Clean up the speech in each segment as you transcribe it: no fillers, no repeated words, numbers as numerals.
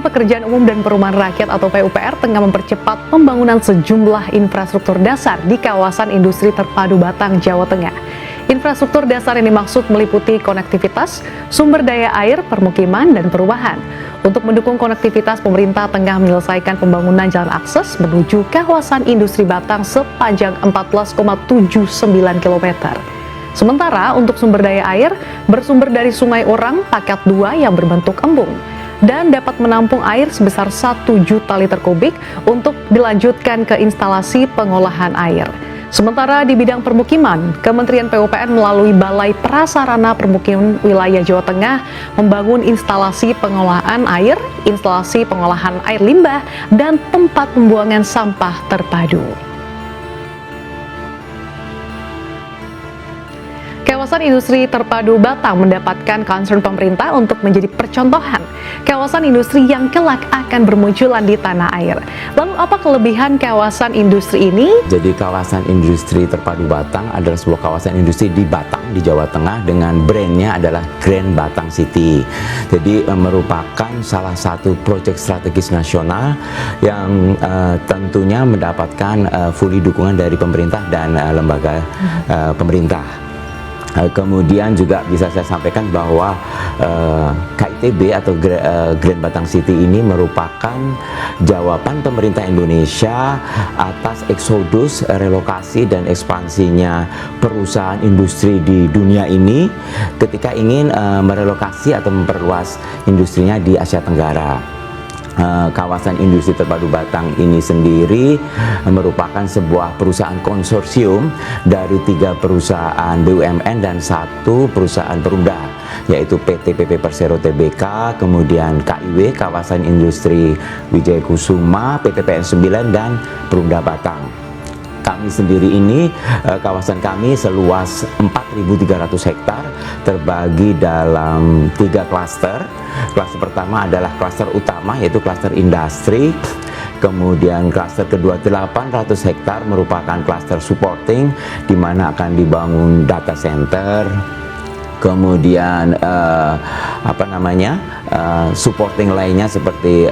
Kementerian Pekerjaan Umum dan Perumahan Rakyat atau PUPR tengah mempercepat pembangunan sejumlah infrastruktur dasar di kawasan industri terpadu Batang, Jawa Tengah. Infrastruktur dasar yang dimaksud meliputi konektivitas, sumber daya air, permukiman, dan perumahan. Untuk mendukung konektivitas, pemerintah tengah menyelesaikan pembangunan jalan akses menuju kawasan industri Batang sepanjang 14,79 km. Sementara untuk sumber daya air, bersumber dari Sungai Orang Paket 2 yang berbentuk embung dan dapat menampung air sebesar 1 juta liter kubik untuk dilanjutkan ke instalasi pengolahan air. Sementara di bidang permukiman, Kementerian PUPR melalui Balai Prasarana Permukiman Wilayah Jawa Tengah membangun instalasi pengolahan air, instalasi pengolahan air limbah, dan tempat pembuangan sampah terpadu. Kawasan industri terpadu Batang mendapatkan concern pemerintah untuk menjadi percontohan kawasan industri yang kelak akan bermunculan di tanah air. Lalu apa kelebihan kawasan industri ini? Jadi kawasan industri terpadu Batang adalah sebuah kawasan industri di Batang, di Jawa Tengah, dengan brandnya adalah Grand Batang City. Jadi merupakan salah satu proyek strategis nasional yang tentunya mendapatkan fully dukungan dari pemerintah dan lembaga pemerintah. Kemudian juga bisa saya sampaikan bahwa KITB atau Grand Batang City ini merupakan jawaban pemerintah Indonesia atas eksodus, relokasi, dan ekspansinya perusahaan industri di dunia ini ketika ingin merelokasi atau memperluas industrinya di Asia Tenggara. Kawasan industri terpadu Batang ini sendiri merupakan sebuah perusahaan konsorsium dari 3 perusahaan BUMN dan 1 perusahaan perumda, yaitu PT PP Persero Tbk, kemudian KIW Kawasan Industri Wijaya Kusuma, PT PN 9, dan Perumda Batang. Kami sendiri ini, kawasan kami seluas 4.300 hektar terbagi dalam 3 klaster. Klaster pertama adalah klaster utama, yaitu klaster industri. Kemudian klaster kedua 800 hektar merupakan klaster supporting, di mana akan dibangun data center. Kemudian supporting lainnya seperti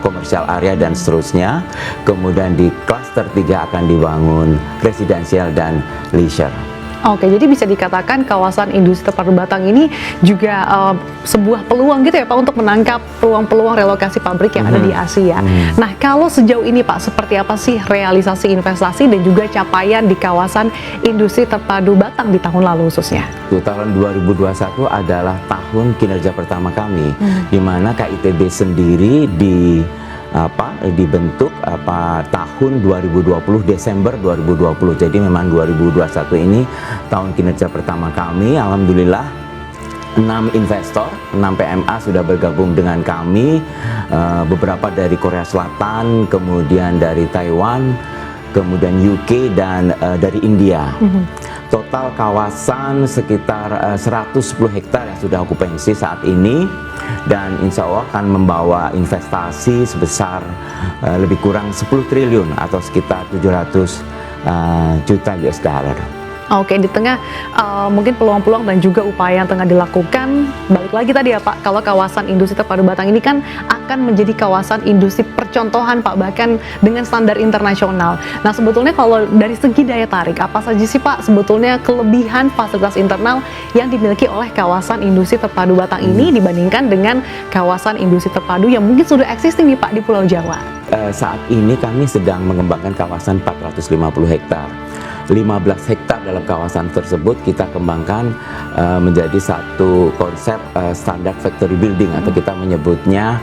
komersial area dan seterusnya. Kemudian di klaster 3 akan dibangun residensial dan leisure. Oke, jadi bisa dikatakan kawasan industri terpadu Batang ini juga sebuah peluang gitu ya Pak untuk menangkap peluang-peluang relokasi pabrik yang ada di Asia. Nah, kalau sejauh ini Pak, seperti apa sih realisasi investasi dan juga capaian di kawasan industri terpadu Batang di tahun lalu khususnya? Tahun 2021 adalah tahun kinerja pertama kami, di mana KITB sendiri dibentuk tahun 2020, Desember 2020. Jadi memang 2021 ini tahun kinerja pertama kami. Alhamdulillah 6 investor, 6 PMA sudah bergabung dengan kami, beberapa dari Korea Selatan, kemudian dari Taiwan, kemudian UK, dan dari India. Total kawasan sekitar 110 hektar yang sudah okupansi saat ini, dan insya Allah akan membawa investasi sebesar lebih kurang 10 triliun atau sekitar 700 juta US dollar. Oke, di tengah mungkin peluang-peluang dan juga upaya yang tengah dilakukan, balik lagi tadi ya Pak, kalau kawasan industri terpadu Batang ini kan akan menjadi kawasan industri percontohan Pak, bahkan dengan standar internasional. Nah, sebetulnya kalau dari segi daya tarik, apa saja sih Pak sebetulnya kelebihan fasilitas internal yang dimiliki oleh kawasan industri terpadu Batang ini dibandingkan dengan kawasan industri terpadu yang mungkin sudah existing nih Pak di Pulau Jawa? Saat ini kami sedang mengembangkan kawasan 450 hektar. 15 hektar dalam kawasan tersebut kita kembangkan menjadi satu konsep standar factory building, atau kita menyebutnya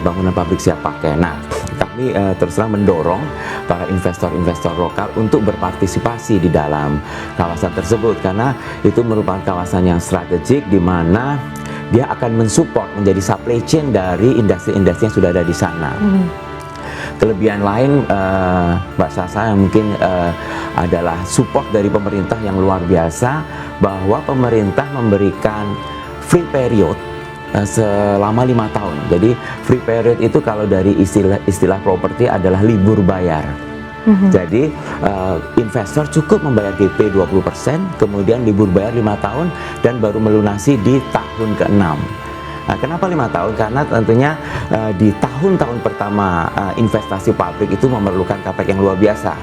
bangunan pabrik siap pakai. Nah, kami terus terang mendorong para investor-investor lokal untuk berpartisipasi di dalam kawasan tersebut, karena itu merupakan kawasan yang strategik di mana dia akan mensupport menjadi supply chain dari industri-industri yang sudah ada di sana. Kelebihan lain Mbak Sasa yang mungkin adalah support dari pemerintah yang luar biasa, bahwa pemerintah memberikan free period selama 5 tahun. Jadi free period itu kalau dari istilah properti adalah libur bayar. Jadi investor cukup membayar GP 20%, kemudian libur bayar 5 tahun dan baru melunasi di tahun ke-6. Kenapa 5 tahun? Karena tentunya di tahun-tahun pertama investasi pabrik itu memerlukan capex yang luar biasa.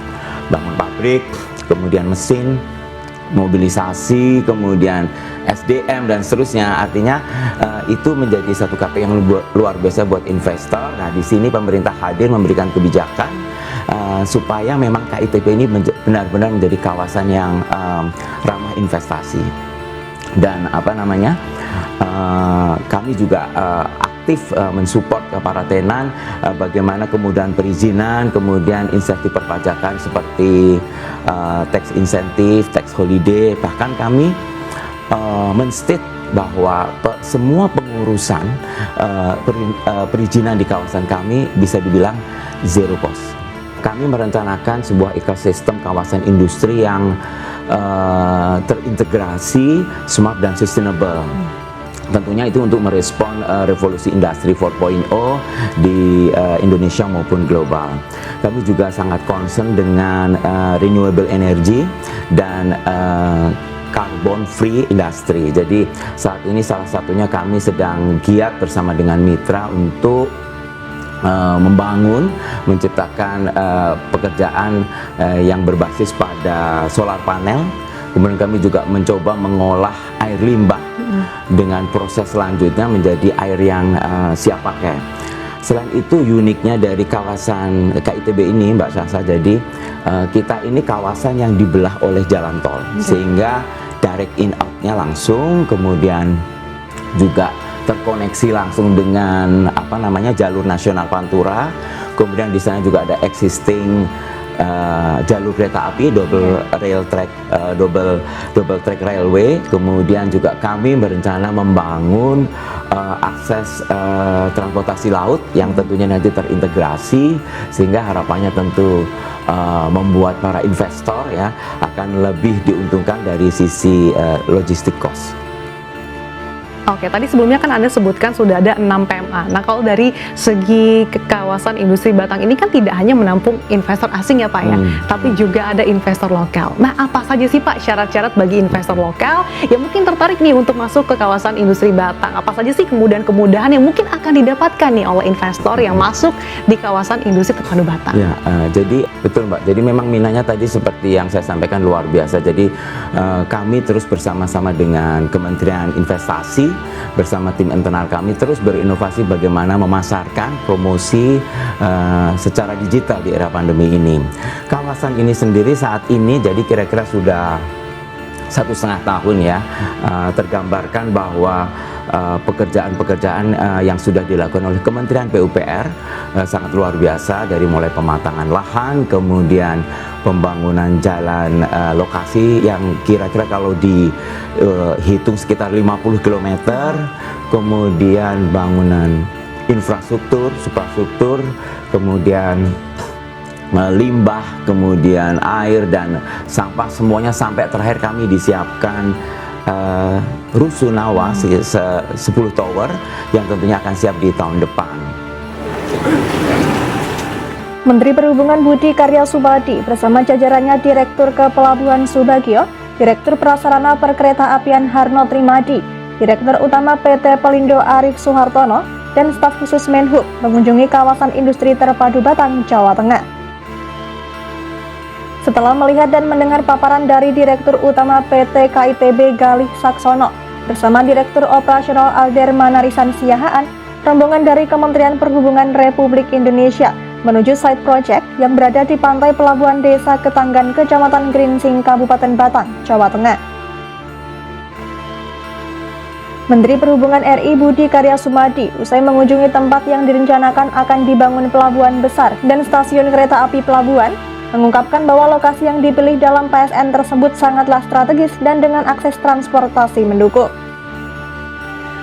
Bangun pabrik, kemudian mesin, mobilisasi, kemudian SDM dan seterusnya. Artinya itu menjadi satu capex yang luar biasa buat investor. Nah, di sini pemerintah hadir memberikan kebijakan supaya memang KITB ini benar-benar menjadi kawasan yang ramah investasi. Dan kami juga aktif mensupport para tenan bagaimana kemudahan perizinan, kemudian insentif perpajakan seperti tax insentif, tax holiday. Bahkan kami menstate bahwa semua pengurusan perizinan di kawasan kami bisa dibilang zero cost. Kami merencanakan sebuah ekosistem kawasan industri yang terintegrasi, smart dan sustainable. Tentunya itu untuk merespon revolusi industri 4.0 di Indonesia maupun global. Kami juga sangat concern dengan renewable energy dan carbon free industry. Jadi saat ini salah satunya kami sedang giat bersama dengan mitra untuk membangun, menciptakan pekerjaan yang berbasis pada solar panel. Kemudian kami juga mencoba mengolah air limbah dengan proses selanjutnya menjadi air yang siap pakai. Selain itu, uniknya dari kawasan KITB ini, Mbak Sasa, jadi kita ini kawasan yang dibelah oleh jalan tol, sehingga direct in out-nya langsung, kemudian juga terkoneksi langsung dengan jalur nasional Pantura. Kemudian di sana juga ada existing jalur kereta api double track railway. Kemudian juga kami berencana membangun akses transportasi laut yang tentunya nanti terintegrasi, sehingga harapannya tentu membuat para investor ya akan lebih diuntungkan dari sisi logistik cost. Oke, tadi sebelumnya kan Anda sebutkan sudah ada 6 PMA. Nah, kalau dari segi kawasan industri Batang ini kan tidak hanya menampung investor asing ya Pak ya, tapi juga ada investor lokal. Nah, apa saja sih Pak syarat-syarat bagi investor lokal yang mungkin tertarik nih untuk masuk ke kawasan industri Batang? Apa saja sih kemudahan-kemudahan yang mungkin akan didapatkan nih oleh investor yang masuk di kawasan industri terpadu Batang? Ya, jadi betul Mbak. Jadi memang minatnya tadi seperti yang saya sampaikan luar biasa. Jadi kami terus bersama-sama dengan Kementerian Investasi bersama tim internal kami terus berinovasi bagaimana memasarkan promosi secara digital di era pandemi ini. Kawasan ini sendiri saat ini jadi kira-kira sudah 1,5 tahun ya, tergambarkan bahwa pekerjaan-pekerjaan yang sudah dilakukan oleh Kementerian PUPR sangat luar biasa, dari mulai pematangan lahan, kemudian pembangunan jalan lokasi yang kira-kira kalau dihitung sekitar 50 km, kemudian bangunan infrastruktur, suprastruktur, kemudian limbah, kemudian air dan sampah, semuanya sampai terakhir kami disiapkan Rusunawa 10 tower yang tentunya akan siap di tahun depan. Menteri Perhubungan Budi Karya Sumadi bersama jajarannya Direktur Kepelabuhan Subagio, Direktur Prasarana Perkeretaapian Harno Trimadi, Direktur Utama PT Pelindo Arif Suhartono, dan staf khusus Menhub mengunjungi kawasan industri terpadu Batang, Jawa Tengah. Setelah melihat dan mendengar paparan dari Direktur Utama PT KITB Galih Saksono bersama Direktur Operasional Alder Manarisan Siahaan, rombongan dari Kementerian Perhubungan Republik Indonesia menuju site project yang berada di pantai pelabuhan Desa Ketanggan, Kecamatan Gringsing, Kabupaten Batang, Jawa Tengah. Menteri Perhubungan RI Budi Karya Sumadi usai mengunjungi tempat yang direncanakan akan dibangun pelabuhan besar dan stasiun kereta api pelabuhan, mengungkapkan bahwa lokasi yang dipilih dalam PSN tersebut sangatlah strategis dan dengan akses transportasi mendukung.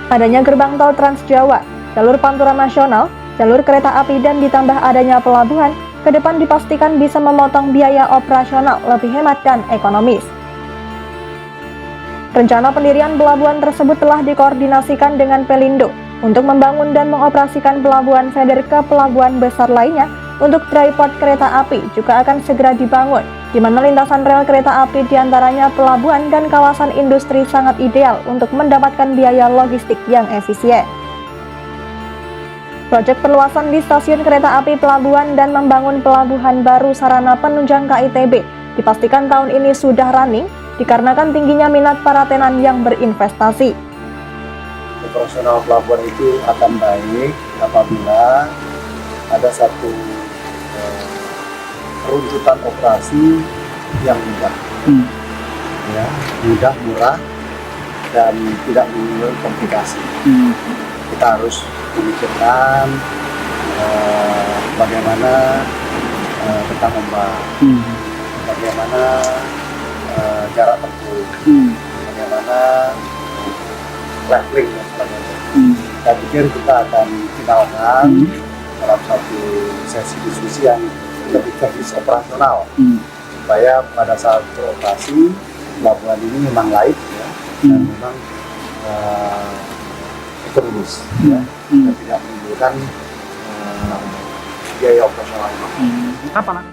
Adanya gerbang tol Trans Jawa, jalur Pantura Nasional, jalur kereta api dan ditambah adanya pelabuhan, ke depan dipastikan bisa memotong biaya operasional lebih hemat dan ekonomis. Rencana pendirian pelabuhan tersebut telah dikoordinasikan dengan Pelindo untuk membangun dan mengoperasikan pelabuhan feeder ke pelabuhan besar lainnya. Untuk dry port kereta api juga akan segera dibangun, di mana lintasan rel kereta api diantaranya pelabuhan dan kawasan industri sangat ideal untuk mendapatkan biaya logistik yang efisien. Proyek perluasan di stasiun kereta api pelabuhan dan membangun pelabuhan baru sarana penunjang KITB dipastikan tahun ini sudah running dikarenakan tingginya minat para tenan yang berinvestasi. Operasional pelabuhan itu akan baik apabila ada satu runtutan operasi yang mudah, ya, mudah, murah, dan tidak menimbulkan komplikasi. Kita harus memikirkan bagaimana tentang ombak, bagaimana jarak tempuh, bagaimana leveling dan sebagainya. Saya pikir kita akan finalkan dalam satu sesi diskusi yang lebih teknis operasional, supaya pada saat beroperasi pelabuhan ini memang laik, ya, dan memang ekonomis, ya, dan tidak menimbulkan biaya operasional.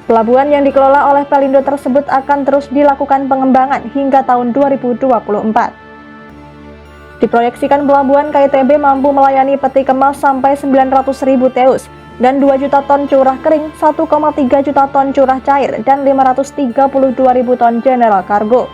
Pelabuhan yang dikelola oleh Pelindo tersebut akan terus dilakukan pengembangan hingga tahun 2024. Diproyeksikan pelabuhan KITB mampu melayani peti kemas sampai 900.000 teus dan 2 juta ton curah kering, 1,3 juta ton curah cair, dan 532.000 ton general cargo.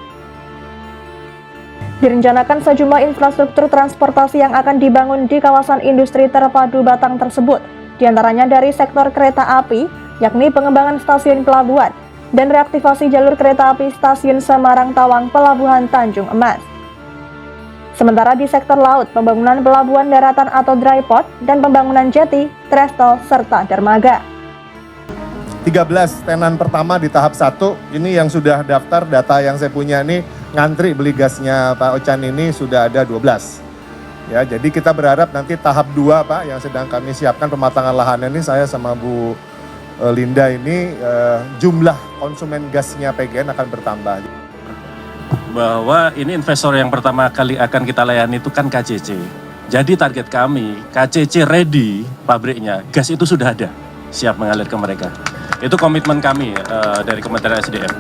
Direncanakan sejumlah infrastruktur transportasi yang akan dibangun di kawasan industri terpadu Batang tersebut, diantaranya dari sektor kereta api, yakni pengembangan stasiun pelabuhan, dan reaktivasi jalur kereta api stasiun Semarang Tawang Pelabuhan Tanjung Emas. Sementara di sektor laut, pembangunan pelabuhan daratan atau dry port, dan pembangunan jetty, trestle, serta dermaga. 13 tenan pertama di tahap 1, ini yang sudah daftar, data yang saya punya ini, ngantri beli gasnya Pak Ochan ini sudah ada 12. Ya, jadi kita berharap nanti tahap 2 Pak, yang sedang kami siapkan pematangan lahannya ini, saya sama Bu Linda ini, jumlah konsumen gasnya PGN akan bertambah. Bahwa ini investor yang pertama kali akan kita layani itu kan KCC. Jadi target kami, KCC ready pabriknya, gas itu sudah ada, siap mengalir ke mereka. Itu komitmen kami dari Kementerian SDM.